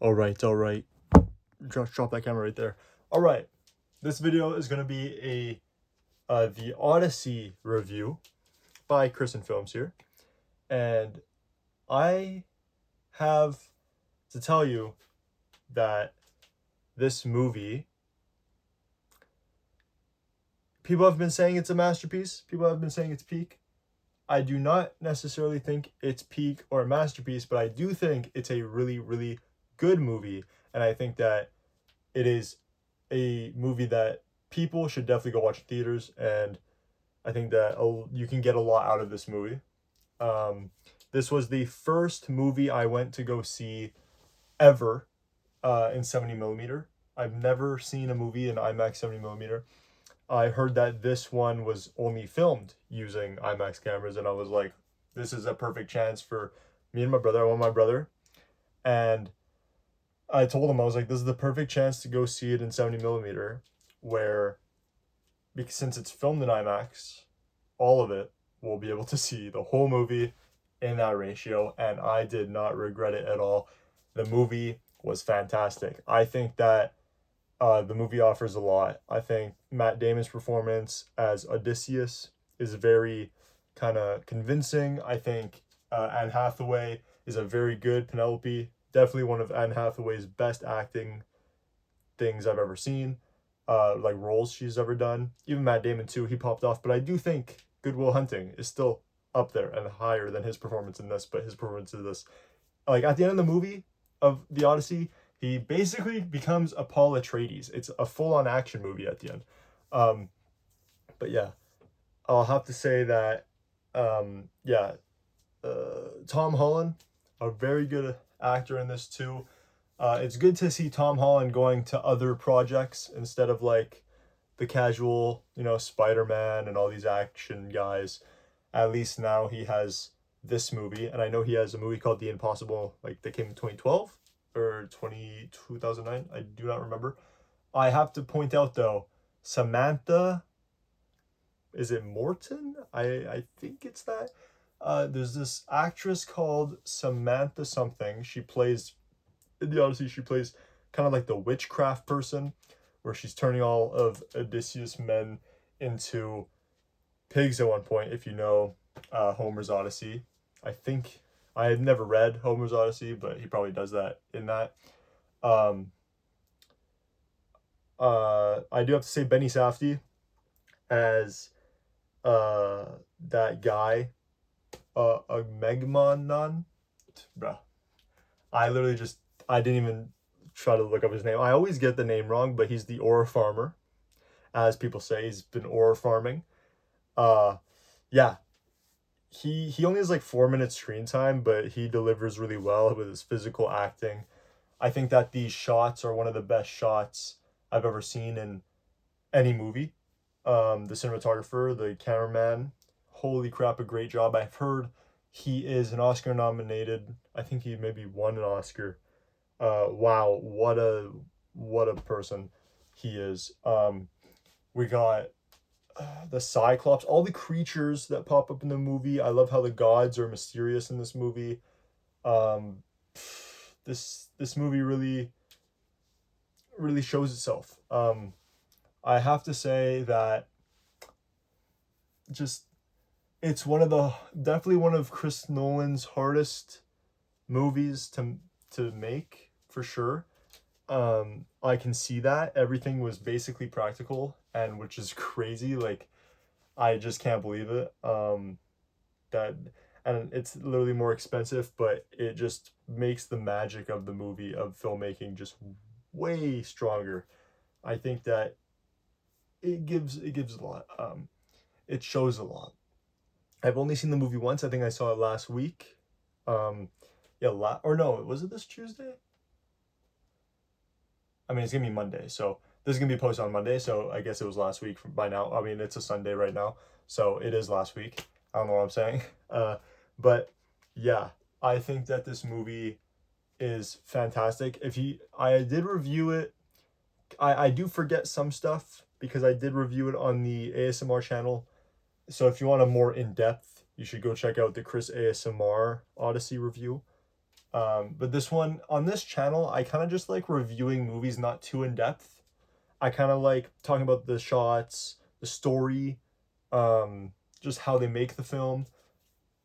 All right. Drop that camera right there. All right. This video is going to be the Odyssey review by Chris and Films here. And I have to tell you that this movie, people have been saying it's a masterpiece. People have been saying it's peak. I do not necessarily think it's peak or a masterpiece, but I do think it's a really, really good movie. And I think that it is a movie that people should definitely go watch in theaters. And I think that you can get a lot out of this movie. This was the first movie I went to go see ever in 70mm. I've never seen a movie in IMAX 70mm. I heard that this one was only filmed using IMAX cameras, and I was like, this is a perfect chance for me and my brother. I want my brother. And I told him, I was like, this is the perfect chance to go see it in 70mm, where, because since it's filmed in IMAX, all of it, we'll be able to see the whole movie in that ratio, and I did not regret it at all. The movie was fantastic. I think that the movie offers a lot. I think Matt Damon's performance as Odysseus is very kind of convincing. I think Anne Hathaway is a very good Penelope. Definitely one of Anne Hathaway's best acting things I've ever seen. Like roles she's ever done. Even Matt Damon too, he popped off. But I do think Good Will Hunting is still up there and higher than his performance in this. But his performance in this, like at the end of the movie of the Odyssey, he basically becomes a Paul Atreides. It's a full-on action movie at the end. But yeah, I'll have to say that, Tom Holland, a very good actor in this too. It's good to see Tom Holland going to other projects instead of like the casual, Spider-Man and all these action guys. At least now he has this movie, and I know he has a movie called The Impossible, like that came in 2012 or 2009. I do not remember. I have to point out though, Samantha, is it Morton? I think it's that. There's this actress called Samantha something. She plays in the Odyssey. She plays kind of like the witchcraft person, where she's turning all of Odysseus' men into pigs at one point. If you know Homer's Odyssey, I think I had never read Homer's Odyssey, but he probably does that in that. I do have to say Benny Safdie as that guy, a Megmonon, bruh. I didn't even try to look up his name. I always get the name wrong, but he's the ore farmer, as people say. He's been ore farming. Yeah, he only has like 4 minutes screen time, but he delivers really well with his physical acting. I think that these shots are one of the best shots I've ever seen in any movie. The cinematographer, the cameraman, holy crap, a great job. I've heard he is an Oscar nominated. I think he maybe won an Oscar. Wow, what a person he is. We got the Cyclops, all the creatures that pop up in the movie. I love how the gods are mysterious in this movie. This movie really shows itself. I have to say that just it's definitely one of Chris Nolan's hardest movies to make, for sure. I can see that everything was basically practical, and which is crazy. Like, I just can't believe it. That and it's literally more expensive, but it just makes the magic of the movie, of filmmaking, just way stronger. I think that it gives a lot. It shows a lot. I've only seen the movie once. I think I saw it last week. Or no, was it this Tuesday? I mean, it's gonna be Monday, so this is gonna be posted on Monday, so I guess it was last week by now. I mean, it's a Sunday right now, so it is last week. I don't know what I'm saying. But yeah, I think that this movie is fantastic. I did review it. I do forget some stuff because I did review it on the ASMR channel. So if you want a more in-depth, you should go check out the Chris ASMR Odyssey review. But this one, on this channel, I kind of just like reviewing movies, not too in depth. I kind of like talking about the shots, the story, just how they make the film,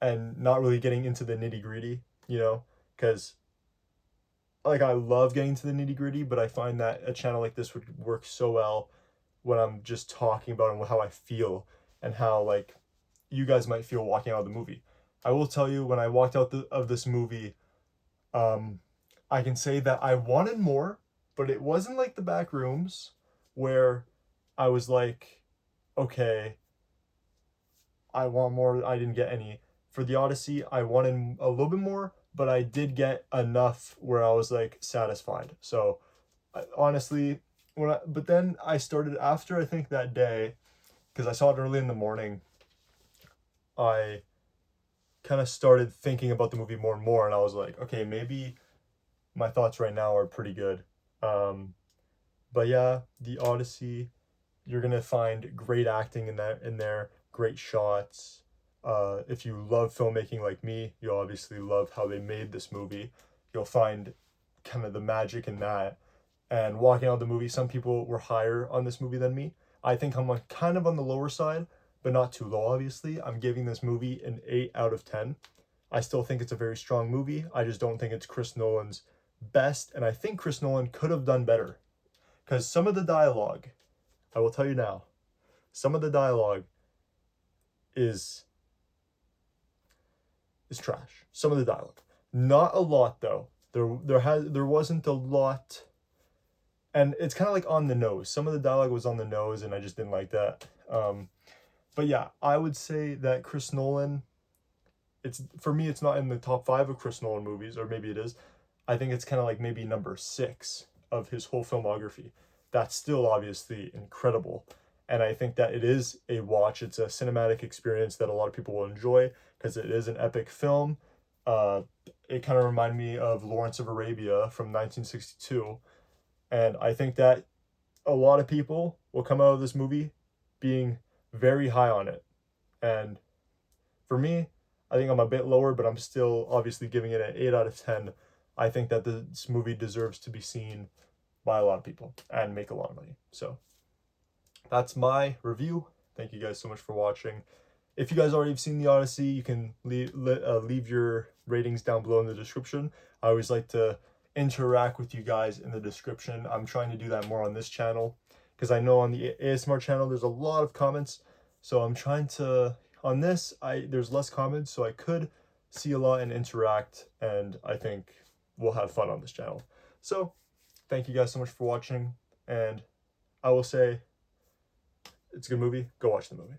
and not really getting into the nitty gritty, you know, because like I love getting to the nitty gritty, but I find that a channel like this would work so well when I'm just talking about and how I feel and how like you guys might feel walking out of the movie. I will tell you, when I walked out of this movie, um, I can say that I wanted more, but it wasn't like the back rooms where I was like, okay, I want more. I didn't get any. For the Odyssey, I wanted a little bit more, but I did get enough where I was like satisfied. So honestly, but then I started after, I think that day, because I saw it early in the morning, I kind of started thinking about the movie more and more, and I was like, okay, maybe my thoughts right now are pretty good. Um, but yeah, the Odyssey, you're gonna find great acting in there, great shots. If you love filmmaking like me, you'll obviously love how they made this movie. You'll find kind of the magic in that. And walking out of the movie, some people were higher on this movie than me. I think I'm like kind of on the lower side, but not too low, obviously. I'm giving this movie an 8 out of 10. I still think it's a very strong movie. I just don't think it's Chris Nolan's best, and I think Chris Nolan could have done better. Because some of the dialogue, I will tell you now, some of the dialogue is trash. Some of the dialogue. Not a lot though. There wasn't a lot, and it's kind of like on the nose. Some of the dialogue was on the nose, and I just didn't like that. But yeah, I would say that Chris Nolan, it's for me, it's not in the top 5 of Chris Nolan movies, or maybe it is. I think it's kind of like maybe number 6 of his whole filmography. That's still obviously incredible. And I think that it is a watch. It's a cinematic experience that a lot of people will enjoy because it is an epic film. It kind of reminded me of Lawrence of Arabia from 1962. And I think that a lot of people will come out of this movie being very high on it. And for me, I think I'm a bit lower, but I'm still obviously giving it an 8 out of 10. I think that this movie deserves to be seen by a lot of people and make a lot of money. So that's my review. Thank you guys so much for watching. If you guys already have seen the Odyssey, you can leave your ratings down below in the description. I always like to interact with you guys in the description. I'm trying to do that more on this channel because I know on the ASMR channel there's a lot of comments. So I'm trying to, on this, there's less comments, so I could see a lot and interact, and I think we'll have fun on this channel. So thank you guys so much for watching, and I will say it's a good movie. Go watch the movie.